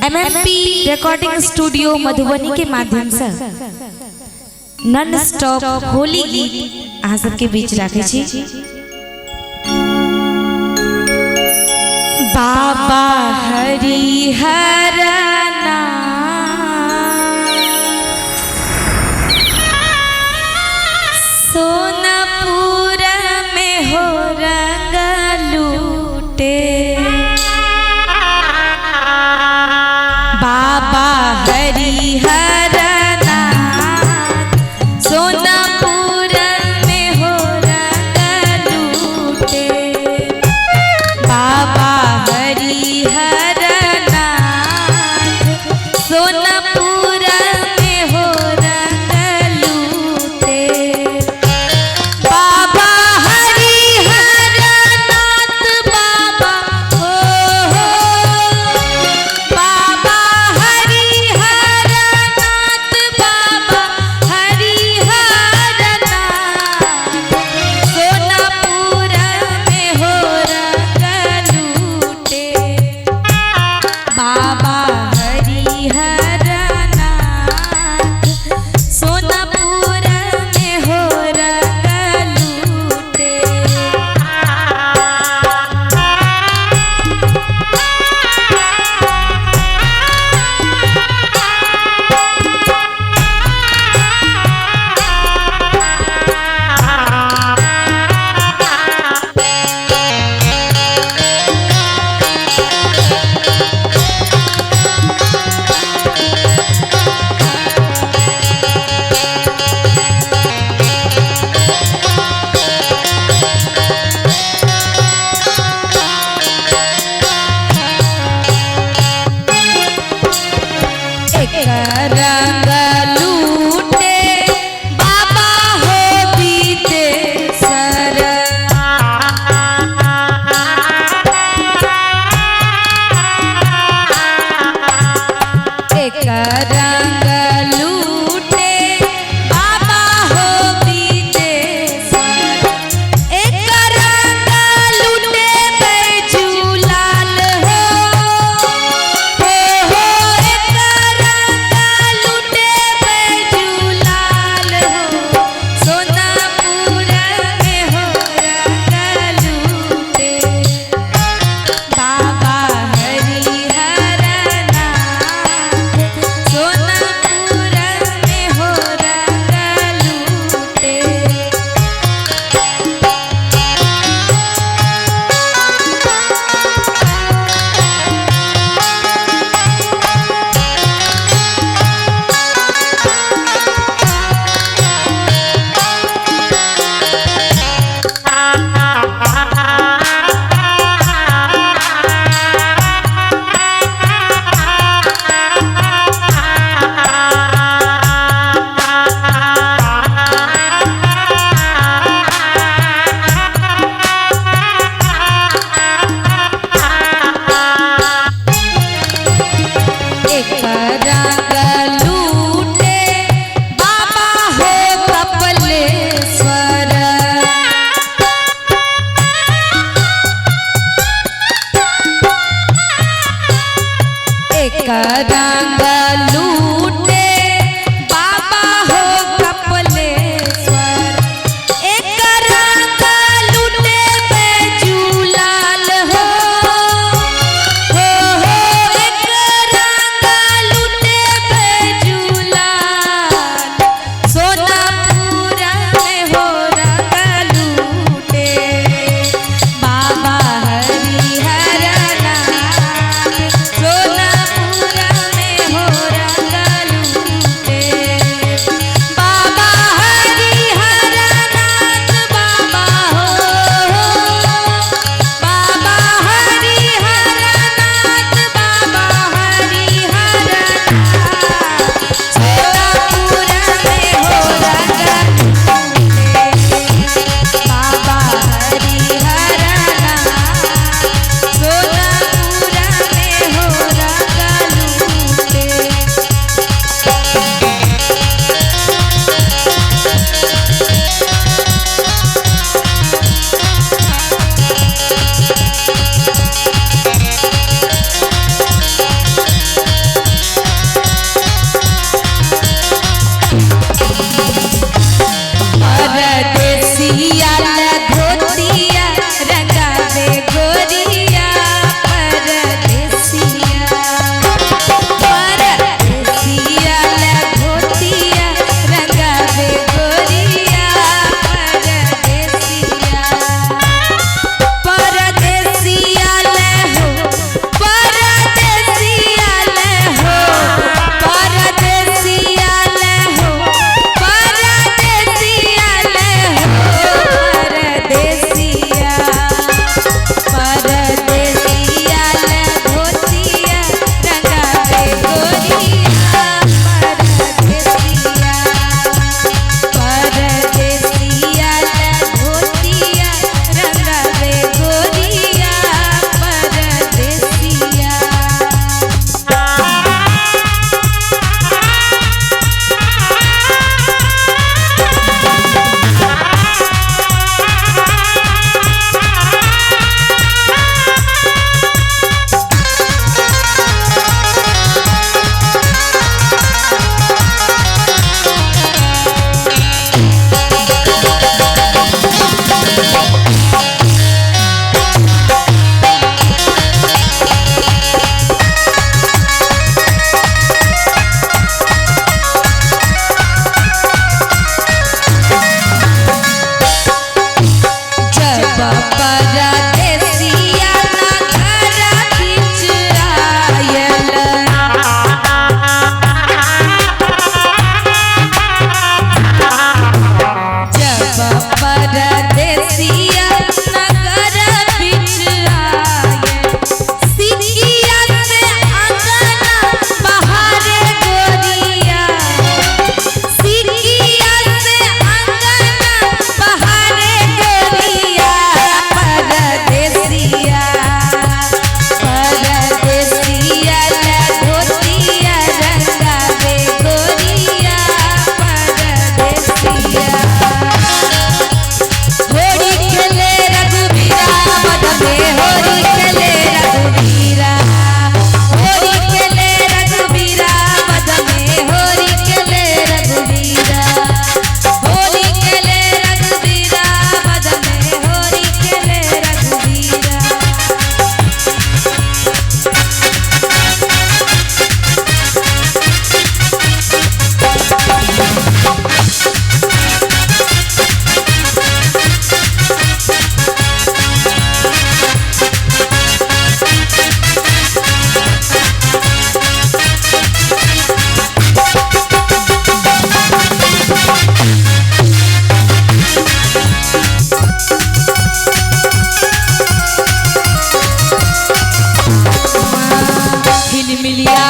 MMP recording studio Madhubani के माध्यम से नॉन स्टॉप होली गीत अहाँ सबके बीच राखे छी। बाबा हरिहरना सोनपुर में हो रंग लूटे, बाबा हरिहरना सोनपुर में हो रंग लूटे, बाबा हरिहरना सोनपुर में हो रंग लूटे, बाबा हरिहरनाथ बाबा हो, बाबा हरिहरनाथ बाबा हरिहरनाथ सोनपुर में हो रंग लूटे, बाबा हरिहरनाथ सोनपुर में हो रंग लूटे। रंग लूटे बाबा हो विदेशर, एक रंग लूटे बाबा हो विदेशर, एक रंग लूटे बैजूलाल हो, एक रंग लूटे बैजूलाल हो, सोनपुर में हो रंग लूटे, बाबा हरिहरनाथ सोनपुर में हो रंग लूटे। एक रंग लूटे बाबा हो कपिलेश्वर, एक रंग लूटे बाबा हो कपिलेश्वर, एक रंग लूटे बैजूलाल हो, एक रंग लूटे बैजूलाल सोनपुर में हो रंग लूटे, बाबा हरिहरनाथ सोनपुर में हो रंग मिलिया